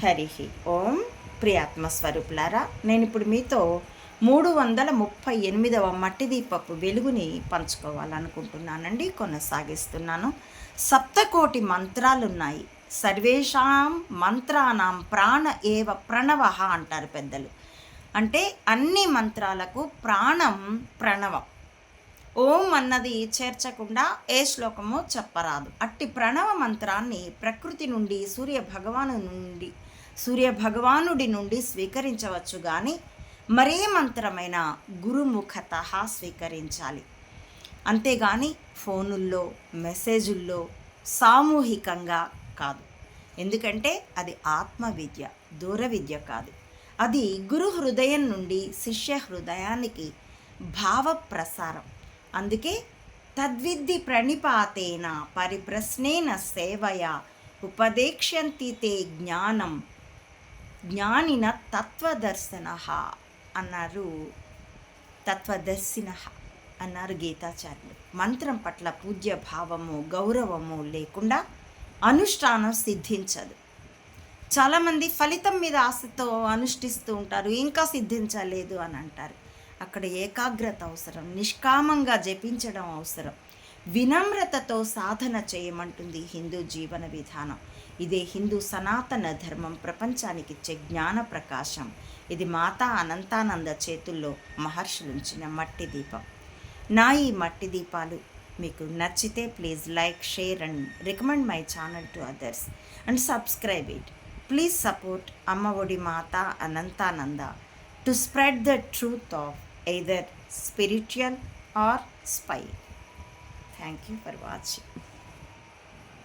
హరి ఓం. ప్రియాత్మస్వరూపులారా, నేను ఇప్పుడు మీతో 338వ మట్టి దీపపు వెలుగుని పంచుకోవాలనుకుంటున్నానండి. కొనసాగిస్తున్నాను. సప్తకోటి మంత్రాలున్నాయి. సర్వేషాం మంత్రానాం ప్రాణ ఏవ ప్రణవ అంటారు పెద్దలు. అంటే అన్ని మంత్రాలకు ప్రాణం ప్రణవం. ఓం అన్నది చేర్చకుండా ఏ శ్లోకమో చెప్పరాదు. అట్టి ప్రణవ మంత్రాన్ని ప్రకృతి నుండి సూర్యభగవానుడి నుండి స్వీకరించవచ్చు, కానీ మరే మంత్రమైన గురుముఖత స్వీకరించాలి. అంతేగాని ఫోనుల్లో, మెసేజుల్లో సామూహికంగా కాదు. ఎందుకంటే అది ఆత్మ విద్య, దూర విద్య కాదు. అది గురు హృదయం నుండి శిష్య హృదయానికి భావ ప్రసారం. అందుకే తద్విద్ధి ప్రణిపాతేన పరిప్రశ్నేన సేవయ ఉపదేక్ష్యంతి తే జ్ఞానం జ్ఞానిన తత్వదర్శన అన్నారు. తత్వదర్శిన అన్నారు గీతాచార్యులు. మంత్రం పట్ల పూజ్య భావము, గౌరవము లేకుండా అనుష్ఠానం సిద్ధించదు. చాలామంది ఫలితం మీద ఆశతో అనుష్ఠిస్తూ ఉంటారు, ఇంకా సిద్ధించలేదు అని అంటారు. అక్కడ ఏకాగ్రత అవసరం, నిష్కామంగా జపించడం అవసరం, వినమ్రతతో సాధన చేయమంటుంది హిందూ జీవన విధానం. ఇదే హిందూ సనాతన ధర్మం ప్రపంచానికి ఇచ్చే జ్ఞాన ప్రకాశం. ఇది మాతా అనంతానంద చేతుల్లో మహర్షులుంచిన మట్టి దీపం. నా ఈ మట్టి దీపాలు మీకు నచ్చితే please like, share and recommend my channel to others and subscribe it. Please support Amma Odi Mata Anantananda to spread the truth of either spiritual or spy. Thank you for watching.